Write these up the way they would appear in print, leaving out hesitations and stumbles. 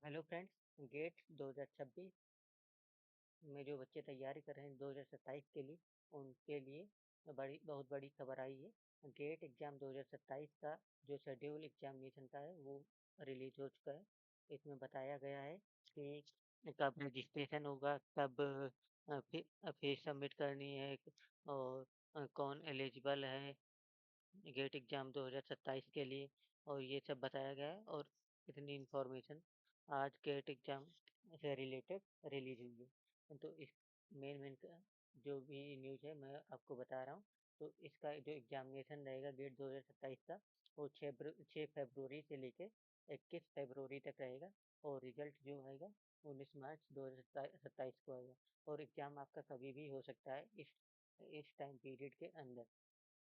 Hello friends, gate 2026 में जो बच्चे तैयारी कर रहे हैं 2027 के लिए, उनके लिए बहुत बड़ी खबर आई है। गेट एग्ज़ाम 2027 का जो शेड्यूल एग्जामिनेशन का है वो रिलीज हो चुका है। इसमें बताया गया है कि कब रजिस्ट्रेशन होगा, कब फीस सबमिट करनी है और कौन एलिजिबल है गेट एग्ज़ाम 2027 के लिए, और ये सब बताया गया है। और इतनी इन्फॉर्मेशन आज गेट एग्ज़ाम से रिलेटेड रिलीज हुई है। तो इस मेन जो भी न्यूज़ है मैं आपको बता रहा हूँ। तो इसका जो एग्जामिनेशन रहेगा गेट 2027 का, वो 6 फरवरी से लेके 21 फरवरी तक रहेगा, और रिजल्ट जो आएगा 19 मार्च 2027 को आएगा। और एग्ज़ाम आपका कभी भी हो सकता है इस टाइम पीरियड के अंदर।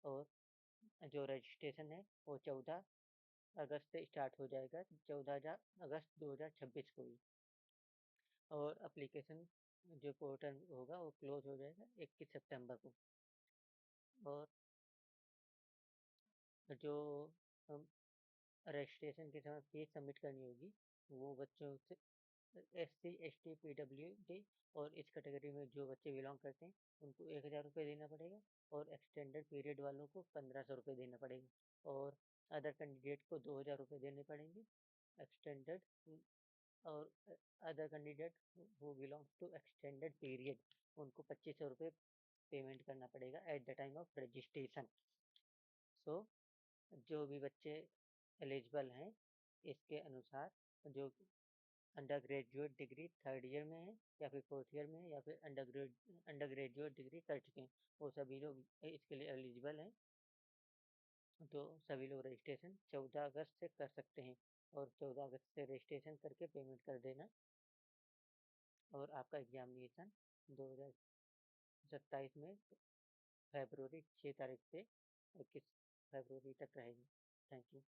और जो रजिस्ट्रेशन है वो 14 अगस्त से स्टार्ट हो जाएगा, 14 अगस्त 2026 को ही। और एप्लीकेशन जो पोर्टल होगा वो क्लोज हो जाएगा 21 सितंबर को। और जो हम रजिस्ट्रेशन के समय फीस सबमिट करनी होगी, वो बच्चों से SC ST PWD और इस कैटेगरी में जो बच्चे बिलोंग करते हैं उनको 1000 रुपये देना पड़ेगा, और एक्सटेंडेड पीरियड वालों को 1500 रुपये देना पड़ेगा, और अदर कैंडिडेट को 2000 रुपये देने पड़ेंगे। एक्सटेंडेड और other candidate who belongs to extended period, उनको 2500 रुपये पेमेंट करना पड़ेगा at the time of registration. So जो भी बच्चे एलिजिबल हैं इसके अनुसार, जो undergraduate degree third year में है या फिर फोर्थ ईयर में है या फिर अंडर ग्रेजुएट डिग्री कर चुके हैं, वो सभी लोग इसके लिए एलिजिबल हैं। तो सभी लोग रजिस्ट्रेशन 14 अगस्त से कर सकते हैं, और 14 अगस्त से रजिस्ट्रेशन करके पेमेंट कर देना, और आपका एग्जामिनेशन 2027 में फरवरी 6 तारीख से 21 फरवरी तक रहेगी। Thank you.